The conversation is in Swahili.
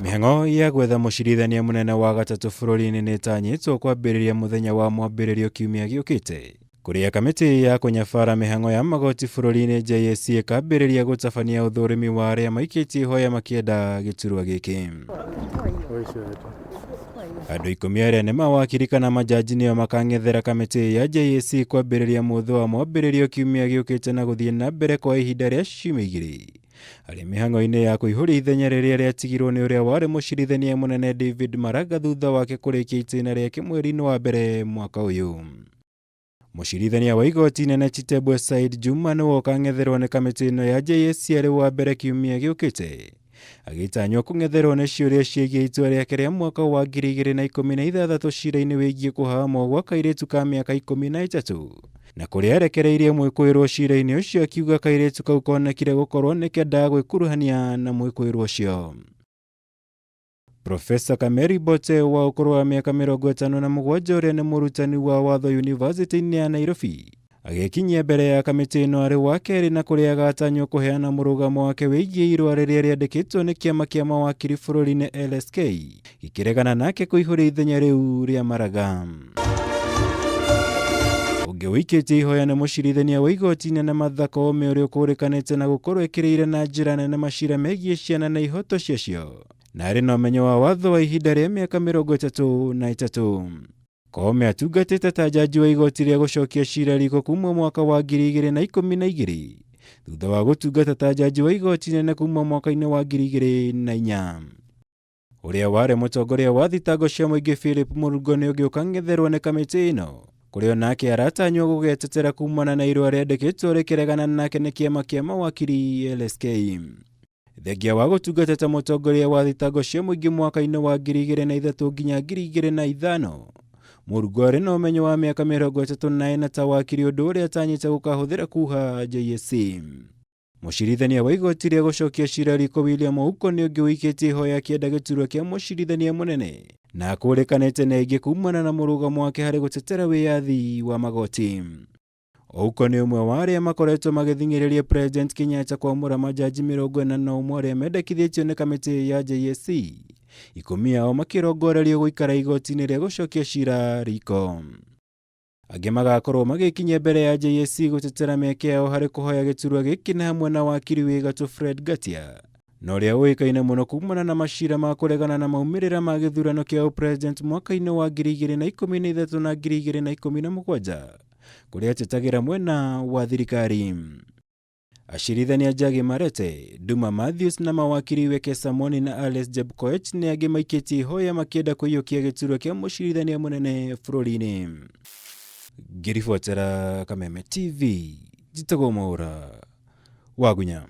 Mĩhang'o ya gwetha Mucirithania Munene wa gatatũ bururi-ini nĩĩtanyĩtwo kwambĩrĩria mũthenya wa mwambĩrĩrio kiumia giukite, kuria Kamiti ya kunyabara mĩhang'o ya magoti bururi-ini JSC ĩkambĩrĩria gũtabania uthurimi wa aria maikitie ihoya makĩenda gĩturwa gĩkĩ. Andu 10 arĩa nĩ mawakiri kana majaji nĩo makang'ethera Kamiti ya JSC kwambĩrĩria mũthĩ wa mwambĩrĩrio kiumia giukite na gũthiĩ na mbere kwa ihinda rĩa ciumia 2 arĩ mĩhang'o-inĩ ya kuihuria ithenya rĩrĩa rĩatigirwo nĩ ũrĩa warĩ Mucirithania Munene David Maraga thutha wake kurikia itĩna riake mweri-inĩ wa mbere mwaka ũyũ. Mucirithania wa igoti inene Chitebwe Said Juma nĩwe ũkang'etherwo nĩ Kamiti ĩno ya JSC arĩ wa mbere kiumia giukite, agĩtanywo kũng'etherwo nĩ ciũria ciĩgiĩ itua rĩake rĩa mwaka wa 2016 cira-inĩ wĩgiĩ kũhahamwo gwa kairĩtu ka mĩaka 13 na kũrĩa arekereirie mwĩkũĩrwo cira-inĩ ũcio, akiuga kairĩtu kau konekire gũkorwo nĩkendaga gwĩkuruhania na mwĩkũĩrwo ũcio. Profesa Kameri Bote wa ũkũrũ wa mĩaka 57 ũrĩa nĩ mũrutani wa watho yunivasĩtĩ-inĩ ya Nairobi agĩkinyia mbere ya Kamiti ĩno arĩ wa kerĩ na kũrĩa agatanywo kũheana mũrũgamo wake wĩgiĩ irũa rĩrĩa rĩandĩkĩtwo nĩ kĩama kĩa mawakiri bũrũri-inĩ LSK gĩkĩregana nake kũihũria ithenya rĩu rĩa Maraga. Ũngĩ wĩikĩtie ihoya nĩ Mucirithania wa igoti inene Martha Koome ũrĩa ũkũrĩkanĩte na gũkorwo ĩkĩrĩire na njĩra nene macira megiĩ ciana na ihoto ciacio na arĩ na ũmenyo wa watho wa ihinda rĩa mĩaka 33. Koome atungatĩte ta jaji wa igoti rĩa gũcokia cira riko kuma mwaka wa 2012 thutha wa gũtungata ta jaji wa igoti inene kuma mwaka-inĩ wa 2004. Ũrĩa warĩ mũtongoria wa thitango cia mũingĩ PHILLIP nĩ ũngĩ ũkang'etherwo nĩ Kamiti ĩno, kũrĩa onake aratanywo gũgetetera kumana na irũa rĩandĩkĩtwo rĩkĩregana nake nĩ kĩama kĩa mawakiri LSK. Thengia wa gũtungata ta mũtongoria wa thitango cia mũingĩ mwaka-inĩ wa 2003 nginya 2005, Mũrungu arĩ na ũmenyo wa mĩaka 34 ta wakiri, ũndũ ũrĩa atanyĩte gũkahũthĩra kuha JSC. Mucirithania wa igoti rĩa gũcokia cira riko William Ouko nĩ ũngĩ wĩikĩtie ihoya akĩenda gĩturwa kĩa Mucirithania Munene na akũrĩkanĩte na ingĩ kumana na mũrũgamo wake harĩ gũtetera wĩyathi wa magoti. Ouko nĩ ũmwe wa arĩa makoretwo magĩthing'ĩrĩria President Kenyatta kwamũra majaji 41 arĩa mendekithĩtio nĩ Kamiti ya JSC, 10 ao makĩrongorerio gũikara igoti-inĩ rĩa gũcokia cira riko. Angĩ magakorwo magĩkinyia mbere ya JSC gũtetera mĩeke yao harĩ kũhoya gĩturwa gĩkĩ nĩ hamwe na wakiri wĩ gatũ Fred Gatia, na ũrĩa ũĩkaine mũno kumana na macira ma kũregana na maumĩrĩra ma gĩthurano kĩa president mwaka-inĩ wa 2013 na 2017 kũrĩa atetagĩra mwena wa thirikari. Acirithania Jagi Marete, Duma Matthews na mawakiri weke Samoni na Alice Jebkoech nĩ angĩ maikĩtie ihoya makĩenda kũiyũkia gĩturwa kĩa Mucirithania Munene bũrũri-inĩ. Ngĩribotera KOOME TV, njĩtagwo Mwaura wa Gunya.